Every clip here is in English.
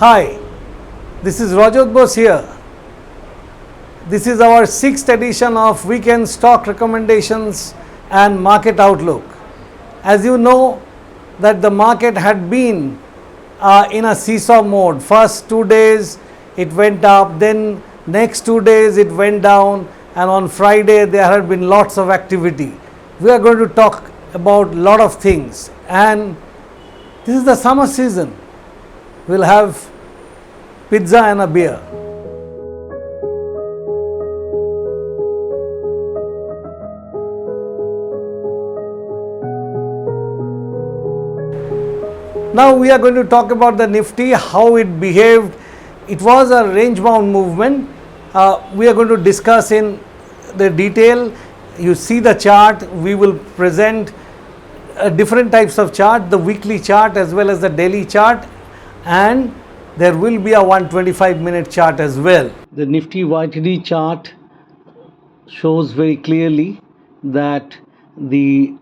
Hi, this is Rajat Bose here. This is our 6th edition of Weekend Stock Recommendations and Market Outlook. As you know that the market had been in a seesaw mode. First 2 days it went up, then next 2 days it went down, and on Friday there had been lots of activity. We are going to talk about a lot of things, and this is the summer season. We'll have pizza and a beer. Now we are going to talk about the Nifty, how it behaved. It was a range bound movement. We are going to discuss in the detail. You see the chart. We will present different types of chart, the weekly chart as well as the daily chart, and there will be a 125-minute chart as well. The Nifty YTD chart shows very clearly that the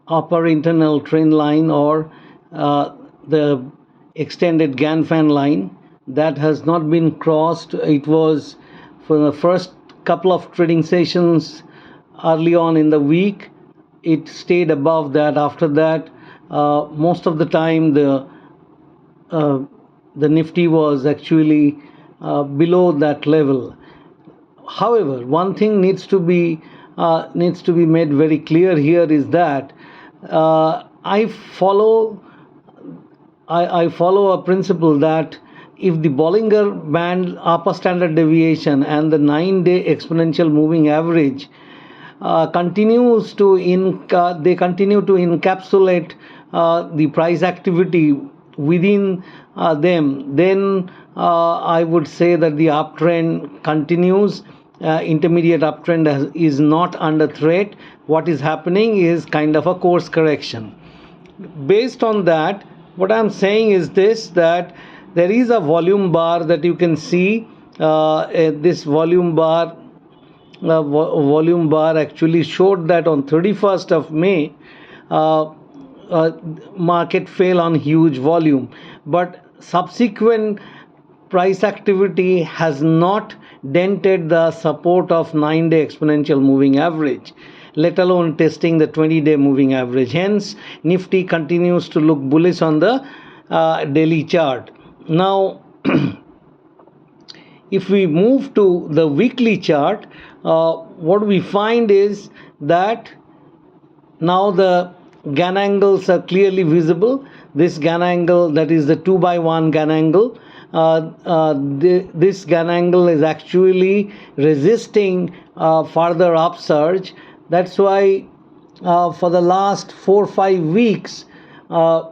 upper internal trend line or the extended Gann-Fan line that has not been crossed. It was for the first couple of trading sessions early on in the week. It stayed above that. After that, most of the time the Nifty was actually below that level. However, one thing needs to be made very clear here is that I follow a principle that if the Bollinger Band upper standard deviation and the 9-day exponential moving average continue to encapsulate the price activity within them, then I would say that the uptrend continues. Intermediate uptrend is not under threat. What is happening is kind of a course correction. Based on that, what I'm saying is this, that there is a volume bar that you can see. This volume bar actually showed that on 31st of May market fell on huge volume, but subsequent price activity has not dented the support of 9-day exponential moving average, let alone testing the 20-day moving average. Hence, Nifty continues to look bullish on the daily chart. Now, if we move to the weekly chart, what we find is that now the Gann angles are clearly visible. This Gann angle, that is the 2x1 Gann angle, this Gann angle is actually resisting further upsurge. That's why for the last 4 or 5 weeks, the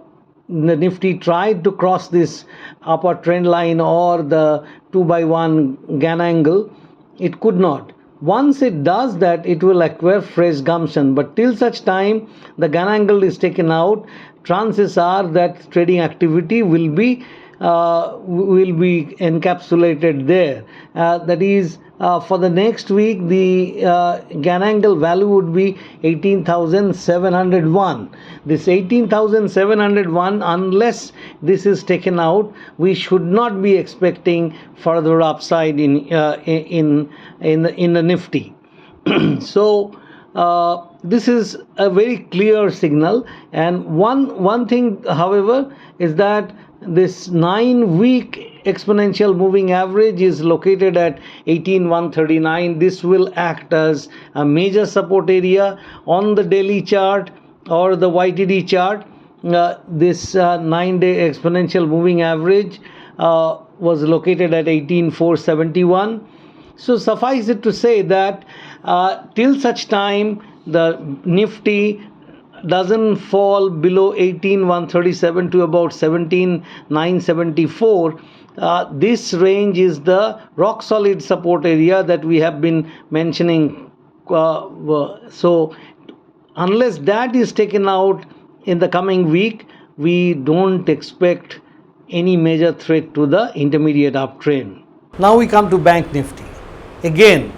Nifty tried to cross this upper trend line or the 2x1 Gann angle. It could not. Once it does that, it will acquire fresh gumption, but till such time the Gann angle is taken out, chances are that trading activity will be encapsulated there. That is, for the next week, the Gann angle value would be 18,701. This 18,701, unless this is taken out, we should not be expecting further upside in the Nifty. So this is a very clear signal. And one thing, however, is that this 9-week exponential moving average is located at 18,139. This will act as a major support area on the daily chart or the YTD chart. This 9-day exponential moving average was located at 18,471. So suffice it to say that till such time the Nifty doesn't fall below 18,137 to about 17,974, this range is the rock solid support area that we have been mentioning. So unless that is taken out in the coming week, we don't expect any major threat to the intermediate uptrend. Now we come to Bank Nifty. Again,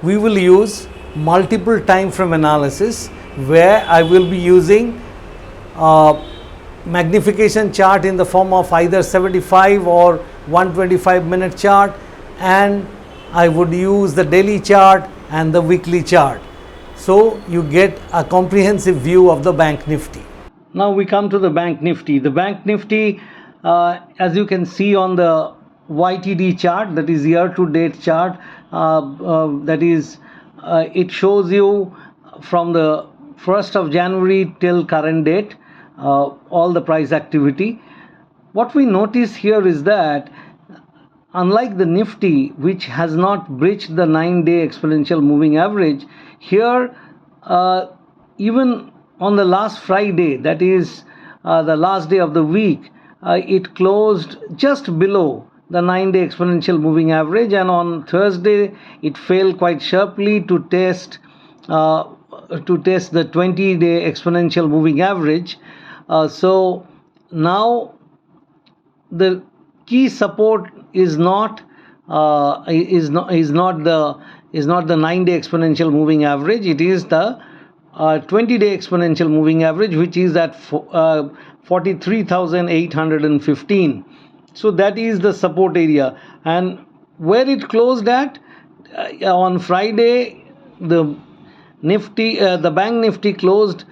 we will use multiple time frame analysis, where I will be using magnification chart in the form of either 75 or 125 minute chart, and I would use the daily chart and the weekly chart, so you get a comprehensive view of the Bank Nifty. Now we come to the Bank Nifty. The Bank Nifty, as you can see on the YTD chart, that is year to date chart, it shows you from the 1st of January till current date all the price activity. What we notice here is that unlike the Nifty, which has not breached the 9-day exponential moving average, here even on the last Friday, that is the last day of the week, it closed just below the 9-day exponential moving average, and on Thursday it fell quite sharply to test the 20-day exponential moving average. So now the key support is not the 9-day exponential moving average. It is the 20-day exponential moving average, which is at 43,815. So that is the support area, and where it closed at on Friday, the Bank Nifty closed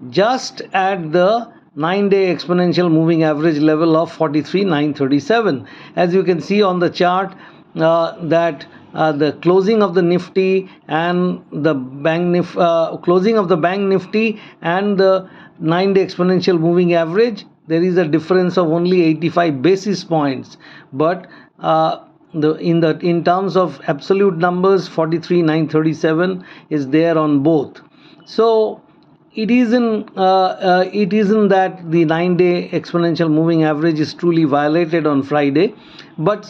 just at the 9-day exponential moving average level of 43,937. As you can see on the chart, that the closing of the Nifty and the closing of the Bank Nifty and the 9-day exponential moving average, there is a difference of only 85 basis points, but in terms of absolute numbers, 43,937 is there on both. So it isn't that the 9-day exponential moving average is truly violated on Friday, but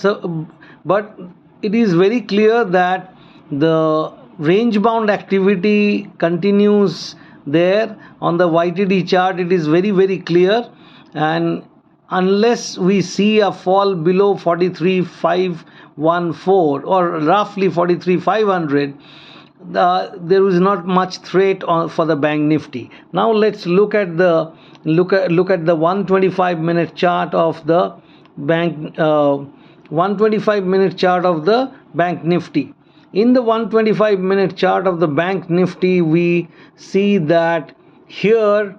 it is very clear that the range bound activity continues there. On the YTD chart, it is very, very clear, and unless we see a fall below 43,514 or roughly 43,500, there is not much threat for the Bank Nifty. Now let's look at the 125 minute chart of the Bank 125 minute chart of the Bank Nifty. In the 125 minute chart of the Bank Nifty, we see that here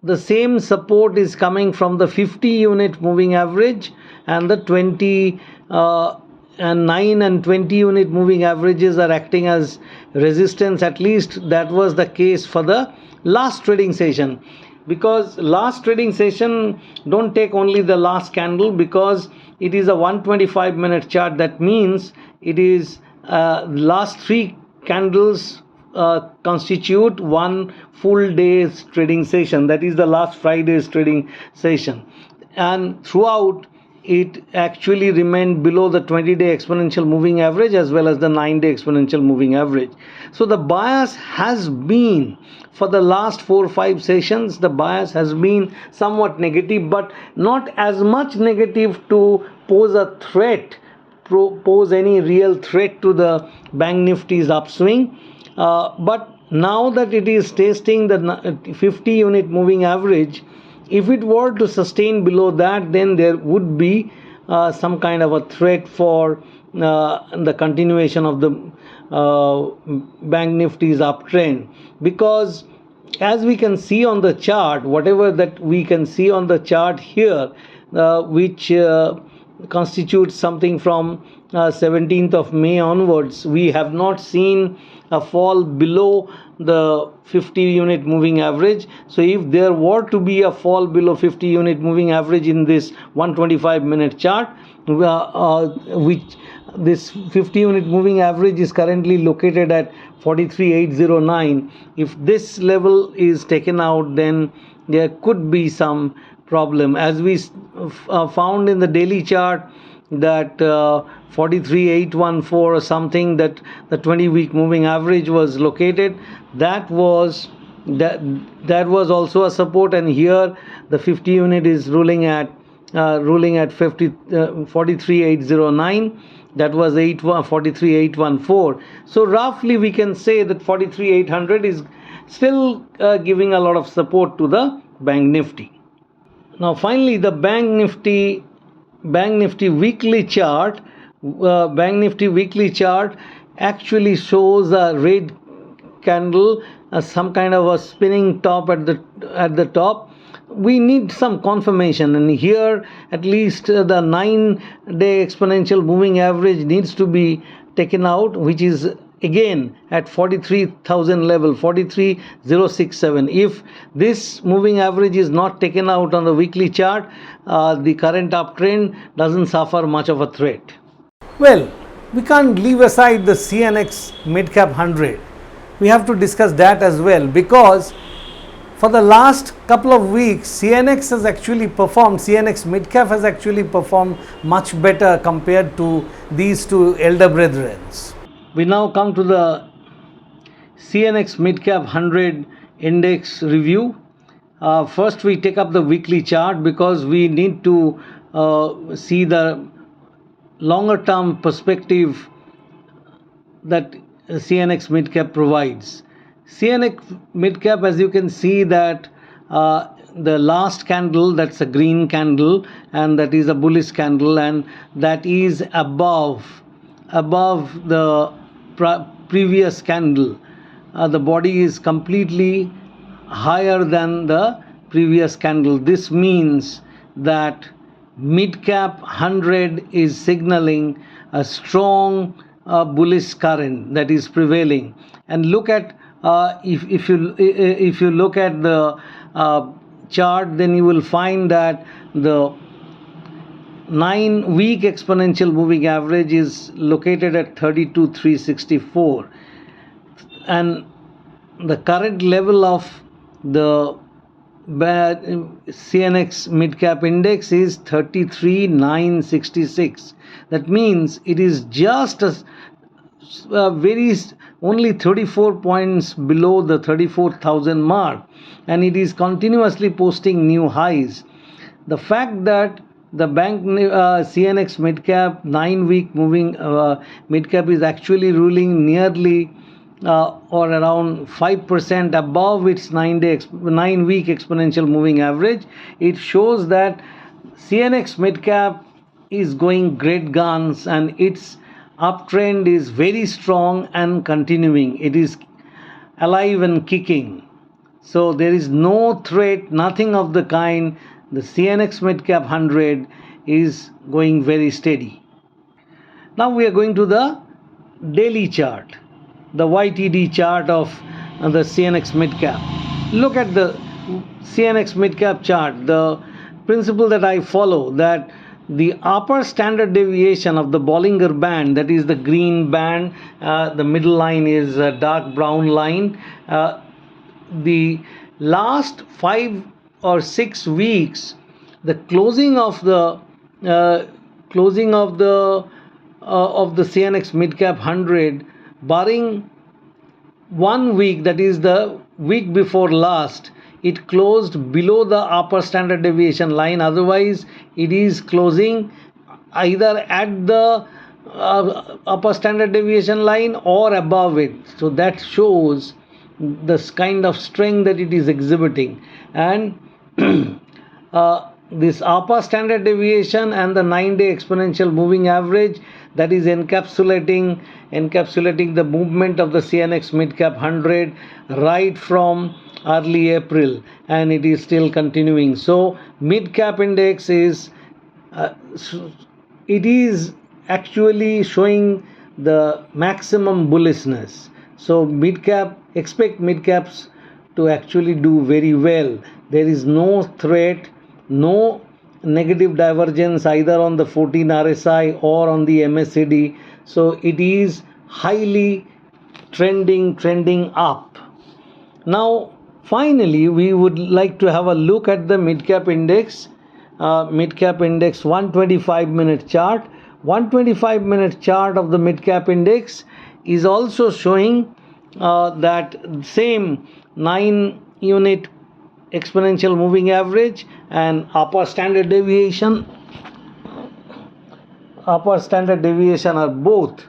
the same support is coming from the 50 unit moving average, and the 20 and 9 and 20 unit moving averages are acting as resistance. At least that was the case for the last trading session, because last trading session, don't take only the last candle, because it is a 125 minute chart. That means it is last 3 candles constitute one full day's trading session, that is the last Friday's trading session, and throughout it actually remained below the 20-day exponential moving average as well as the 9-day exponential moving average. So the bias has been, for the last 4 or 5 sessions, the bias has been somewhat negative, but not as much negative to pose a threat, pose any real threat to the Bank Nifty's upswing. But now that it is testing the 50 unit moving average, if it were to sustain below that, then there would be some kind of a threat for the continuation of the Bank Nifty's uptrend, because as we can see on the chart, whatever that we can see on the chart here, which constitutes something from 17th of May onwards, we have not seen a fall below the 50 unit moving average. So if there were to be a fall below 50 unit moving average in this 125 minute chart, which this 50 unit moving average is currently located at 43,809, if this level is taken out, then there could be some problem, as we found in the daily chart, that 43,814 or something, that the 20-week moving average was located. That was also a support, and here the 50 unit is ruling at 43,809. That was 43,814. So roughly we can say that 43,800 is still giving a lot of support to the Bank Nifty. Now finally the Bank Nifty weekly chart, actually shows a red candle, some kind of a spinning top at the top. We need some confirmation, and here at least the 9-day exponential moving average needs to be taken out, which is again at 43,000 level, 43,067. If this moving average is not taken out on the weekly chart, the current uptrend doesn't suffer much of a threat. Well, we can't leave aside the CNX Midcap 100. We have to discuss that as well, because for the last couple of weeks CNX Midcap has actually performed much better compared to these two elder brethren. We now come to the CNX Midcap 100 index review. First we take up the weekly chart, because we need to see the longer term perspective that CNX Midcap provides. CNX Midcap, as you can see, that the last candle, that's a green candle, and that is a bullish candle, and that is above the previous candle. The body is completely higher than the previous candle. This means that Midcap 100 is signaling a strong bullish current that is prevailing. And look at if you look at the chart, then you will find that the 9-week exponential moving average is located at 32,364, and the current level of the CNX Midcap index is 33,966. That means it is just only 34 points below the 34,000 mark, and it is continuously posting new highs. The fact that the CNX Midcap 9-week moving Midcap is actually ruling nearly or around 5% above its 9-week exponential moving average, it shows that CNX Midcap is going great guns, and its uptrend is very strong and continuing. It is alive and kicking. So there is no threat, nothing of the kind. The CNX Midcap 100 is going very steady. Now we are going to the daily chart, the YTD chart of the CNX Midcap. Look at the CNX Midcap chart. The principle that I follow, that the upper standard deviation of the Bollinger Band, that is the green band, the middle line is a dark brown line. The last 5 or 6 weeks, the closing of the CNX Midcap 100, barring 1 week, that is the week before last, it closed below the upper standard deviation line. Otherwise it is closing either at the upper standard deviation line or above it. So that shows this kind of strength that it is exhibiting. And this upper standard deviation and the 9-day exponential moving average, that is encapsulating the movement of the CNX Midcap 100 right from early April, and it is still continuing. So Midcap index is it is actually showing the maximum bullishness. So expect Midcaps to actually do very well. There is no threat, no negative divergence either on the 14 RSI or on the MACD. So it is highly trending up. Now finally we would like to have a look at the Midcap index. Midcap index 125-minute chart. 125-minute chart of the Midcap index is also showing that same 9-unit exponential moving average and upper standard deviation are both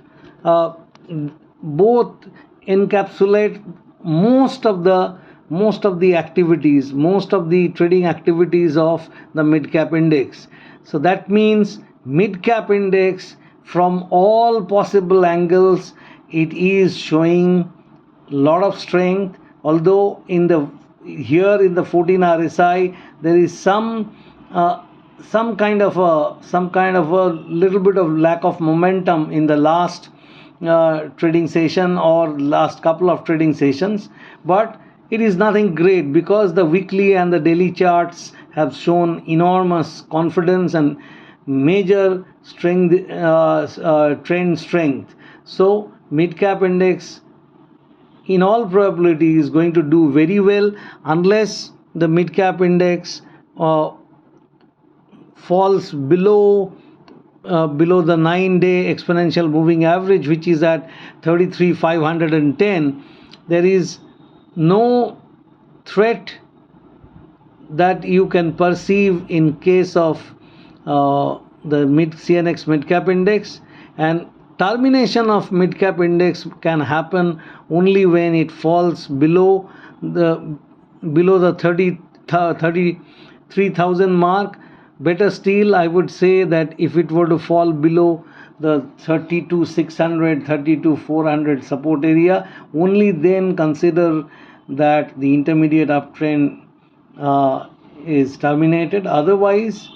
encapsulate most of the most of the activities, most of the trading activities of the mid cap index. So that means mid cap index, from all possible angles, it is showing lot of strength, although in the 14 RSI there is some kind of a little bit of lack of momentum in the last trading session or last couple of trading sessions, but it is nothing great because the weekly and the daily charts have shown enormous confidence and major strength, trend strength. So mid cap index in all probability is going to do very well unless the mid cap index falls below the 9-day exponential moving average, which is at 33,510. There is no threat that you can perceive in case of the CNX mid cap index, and termination of mid cap index can happen only when it falls below the 33,000 mark. Better still, I would say that if it were to fall below the 32,600, 32,400 support area, only then consider that the intermediate uptrend is terminated. Otherwise,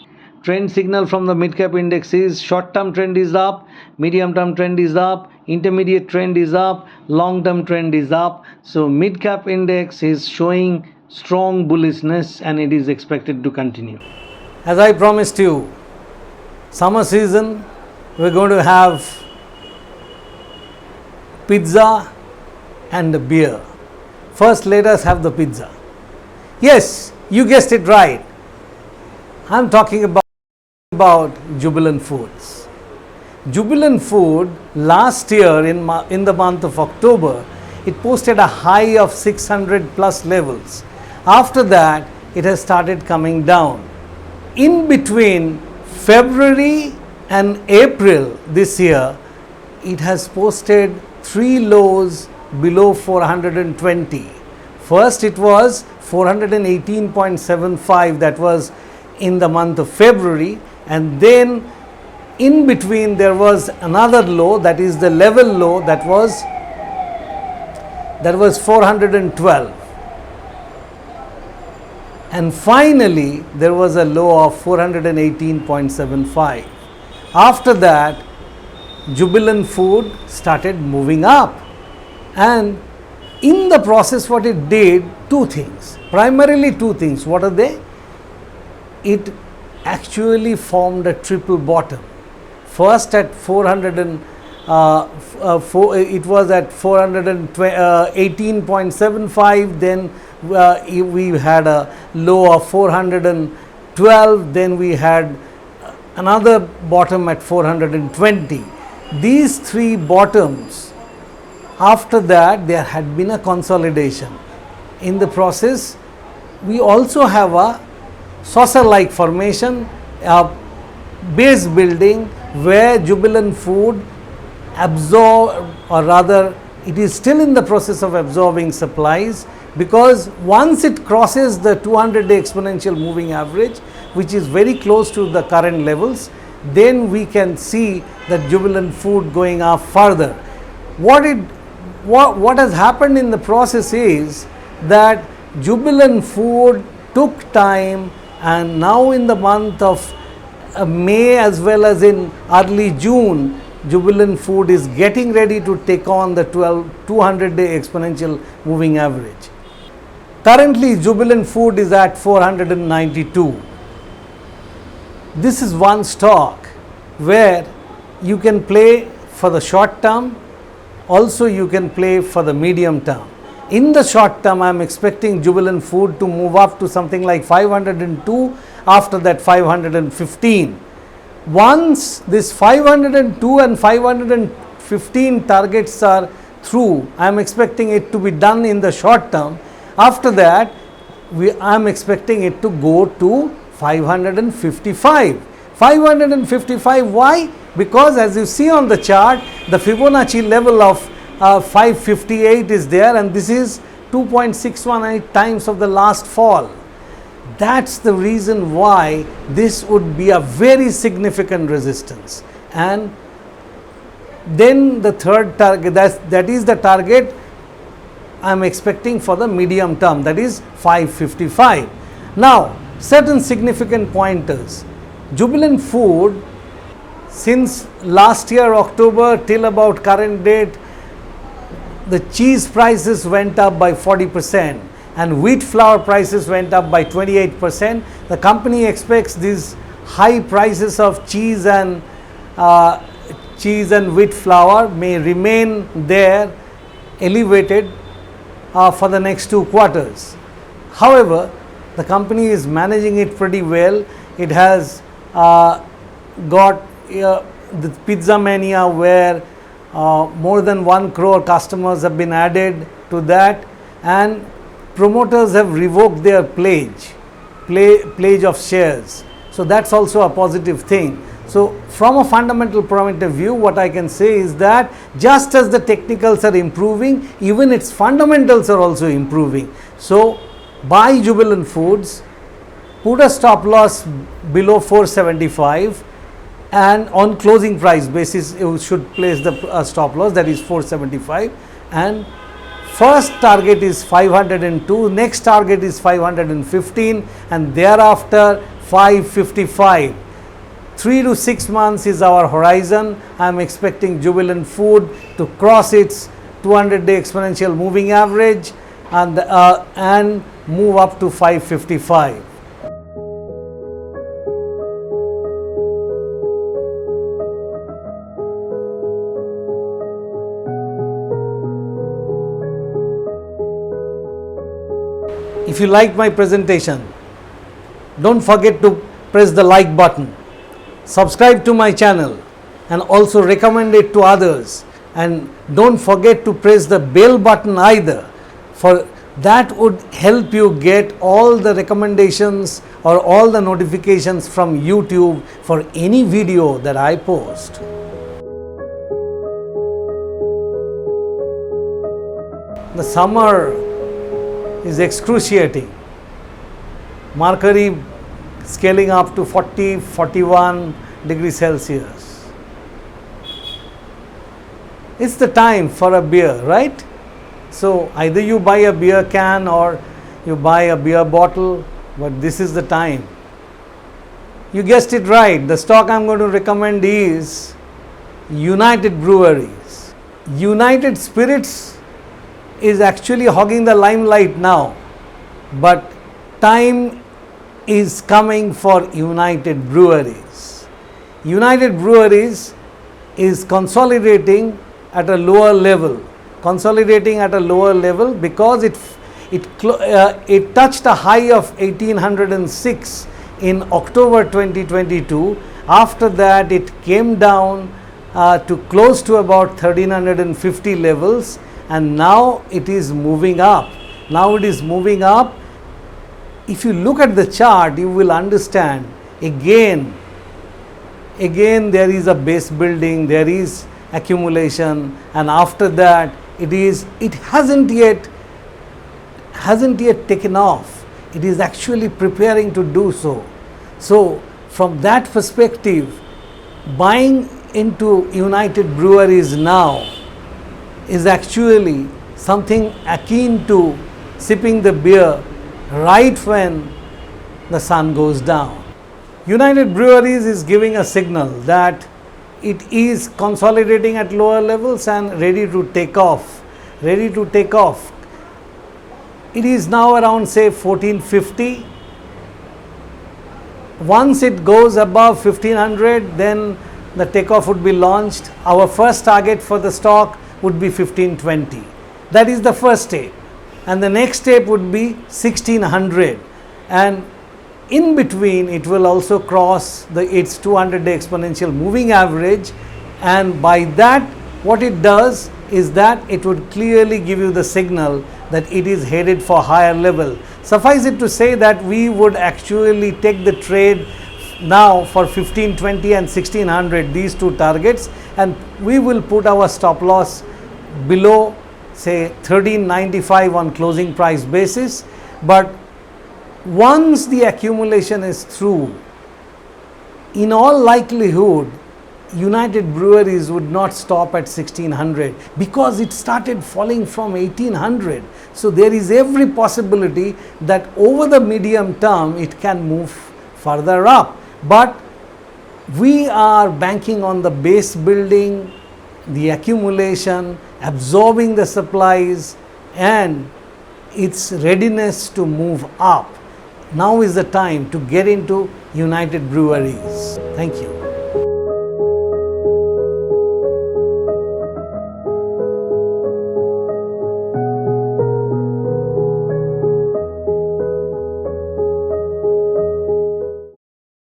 trend signal from the mid cap index is short term trend is up, medium term trend is up, intermediate trend is up, long term trend is up. So mid cap index is showing strong bullishness and it is expected to continue. As I promised you, summer season, we're going to have pizza and a beer. First, let us have the pizza. Yes, you guessed it right. I'm talking about Jubilant Foods. Jubilant Food last year in the month of October, it posted a high of 600 plus levels. After that, it has started coming down. In between February and April this year, it has posted 3 lows below 420. First, it was 418.75, that was in the month of February, and then in between there was another low, that is the level low, that was 412. And finally, there was a low of 418.75. After that, Jubilant Food started moving up. And in the process, what it did, two things. Primarily two things. What are they? It actually formed a triple bottom. First at it was at 418.75, then we had a low of 412, then we had another bottom at 420. These three bottoms, after that there had been a consolidation. In the process, we also have a saucer-like formation, a base building where Jubilant Food absorb, or rather it is still in the process of absorbing supplies, because once it crosses the 200-day exponential moving average, which is very close to the current levels, then we can see that Jubilant Food going up further. What has happened in the process is that Jubilant Food took time, and now in the month of May as well as in early June, Jubilant Food is getting ready to take on the 200-day exponential moving average. Currently, Jubilant Food is at 492. This is one stock where you can play for the short term, also you can play for the medium term. In the short term, I am expecting Jubilant Food to move up to something like 502, after that 515. Once this 502 and 515 targets are through, I am expecting it to be done in the short term. After that, I am expecting it to go to 555. 555, why? Because as you see on the chart, the Fibonacci level of 558 is there, and this is 2.618 times of the last fall. That's the reason why this would be a very significant resistance. And then the third target, that is the target I am expecting for the medium term, that is 555. Now, certain significant pointers. Jubilant Food, since last year October till about current date, the cheese prices went up by 40% and wheat flour prices went up by 28%. The company expects these high prices of cheese and wheat flour may remain there elevated for the next 2 quarters. However, the company is managing it pretty well. It has got the pizza mania where more than 1 crore customers have been added to that, and promoters have revoked their pledge of shares. So that's also a positive thing. So from a fundamental point of view, what I can say is that just as the technicals are improving, even its fundamentals are also improving. So buy Jubilant Foods, put a stop loss below 475, and on closing price basis you should place the stop loss, that is 475, and first target is 502, next target is 515, and thereafter 555. 3 to 6 months is our horizon. I am expecting Jubilant Food to cross its 200-day exponential moving average and move up to 555. If you like my presentation, don't forget to press the like button. Subscribe to my channel and also recommend it to others, and don't forget to press the bell button either, for that would help you get all the recommendations or all the notifications from YouTube for any video that I post. The summer is excruciating. Mercury scaling up to 40, 41 degrees Celsius. It's the time for a beer, right? So either you buy a beer can or you buy a beer bottle, but this is the time. You guessed it right. The stock I'm going to recommend is United Breweries. United Spirits is actually hogging the limelight now, but time is coming for United Breweries. United Breweries is consolidating at a lower level, because it touched a high of 1806 in October 2022. After that, it came down to close to about 1350 levels, and now it is moving up. If you look at the chart, you will understand again there is a base building, there is accumulation, and after that it hasn't yet taken off. It is actually preparing to do so. So from that perspective, buying into United Breweries now is actually something akin to sipping the beer right when the sun goes down. United Breweries is giving a signal that it is consolidating at lower levels and ready to take off. It is now around, say, 1450. Once it goes above 1500, then the takeoff would be launched. Our first target for the stock would be 1520. That is the first step. And the next step would be 1600, and in between it will also cross its 200-day exponential moving average, and by that what it does is that it would clearly give you the signal that it is headed for higher level. Suffice it to say that we would actually take the trade now for 1520 and 1600, these two targets, and we will put our stop loss below say 13.95 on closing price basis, but once the accumulation is through, in all likelihood United Breweries would not stop at 1600 because it started falling from 1800. So there is every possibility that over the medium term it can move further up. But we are banking on the base building, the accumulation, absorbing the supplies and its readiness to move up. Now is the time to get into United Breweries. Thank you.